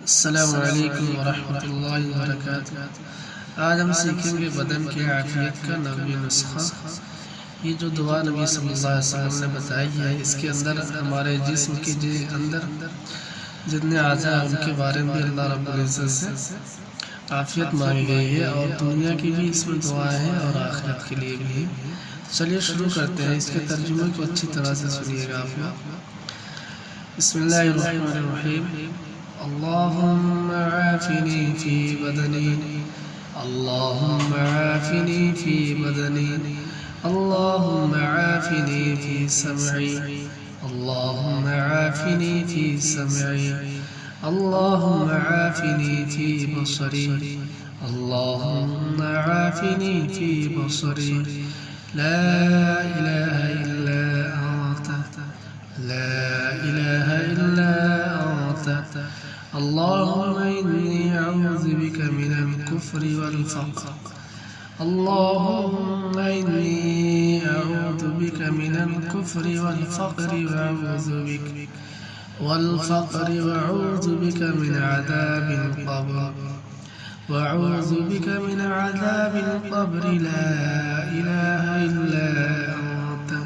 अस्सलामु अलैकुम वरहमतुल्लाहि वबरकातुहू। आज हम सीखेंगे बदन की आफियत का नबी नुस्खा। ये जो दुआ नबी सल्लल्लाहु अलैहि वसल्लम ने बताई है, इसके अंदर हमारे जिस्म के अंदर जितने आज़ा हैं उनके बारे में भी अल्लाह रब्बुल इज़्ज़त से आफियत मांगी गई है, और दुनिया की भी इसमें दुआएं हैं और आखिरत के लिए भी। चलिए शुरू करते हैं। इसके तर्जुमे को अच्छी तरह से सुनिएगा आप लोग। बिस्मिल्लाहिर्रहमानिर्रहीम। अल्लाहुम्मा आफिनी फ़ी बदनी, अल्लाहुम्मा आफिनी फ़ी बदनी, अल्लाहुम्मा आफिनी फ़ी समई, अल्लाहुम्मा आफिनी फ़ी समई, अल्लाहुम्मा आफिनी फ़ी बसरी, अल्लाहुम्मा आफिनी फ़ी बसरी। ला इलाहा इल्ला अंता, ला इलाहा इल्ला अंता। अल्लाहुम्मा इन्नी अऊज़ु बिका मिनल कुफ्रि वल फ़क़्र, अल्लाहुम्मा इन्नी अऊज़ु बिका मिनल कुफ्रि वल फ़क़्रि वअऊज़ु बिका मिन अज़ाबिल क़ब्र, वअऊज़ु बिका मिन अज़ाबिल क़ब्र। ला इलाहा इल्ला अंता,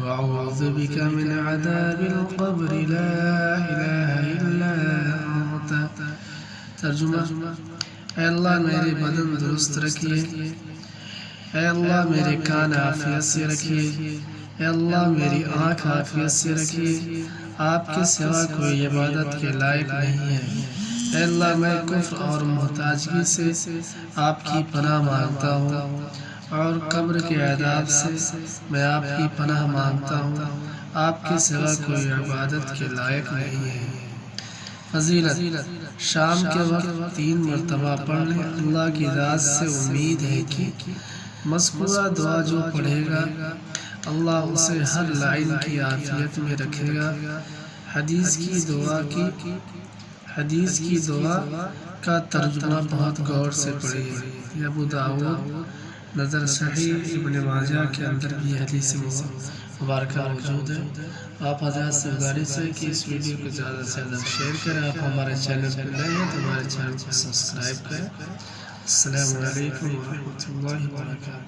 वअऊज़ु बिका मिन अज़ाबिल क़ब्र। ला इलाहा इल्ला अंता। तर्जुमा: ऐ अल्लाह मेरे बदन दुरुस्त रखिए, ऐ अल्लाह मेरे कान आफियत से रखिए, ऐ अल्लाह मेरी आँख आफियत से रखिए। आपके सिवा कोई इबादत के लायक नहीं है। ऐ अल्लाह मैं कुफ्र और मोहताजगी से आपकी पनाह मांगता हूँ, और कब्र के अज़ाब से मैं आपकी पनाह मांगता हूँ। आपके सिवा कोई इबादत के लायक नहीं है। फजीलत: शाम के वक्त 3 मरतबा पढ़ लें। अल्लाह की ज़ात से उम्मीद है कि मज़कूरा दुआ जो पढ़ेगा अल्लाह उसे हर लाइन की आफियत में रखेगा। हदीस की दुआ का तर्जुमा बहुत गौर से पढ़िए। अबू दाऊद, नज़र सहीह, इब्न माजा के अंदर भी हदीस मुबारक मौजूद है। आप हज़रात से गुज़ारिश है कि इस वीडियो को ज़्यादा से ज़्यादा शेयर करें। आप हमारे चैनल पर नए हैं तो हमारे चैनल को सब्सक्राइब करें। अस्सलामु अलैकुम व रहमतुल्लाहि व बरकातुहू।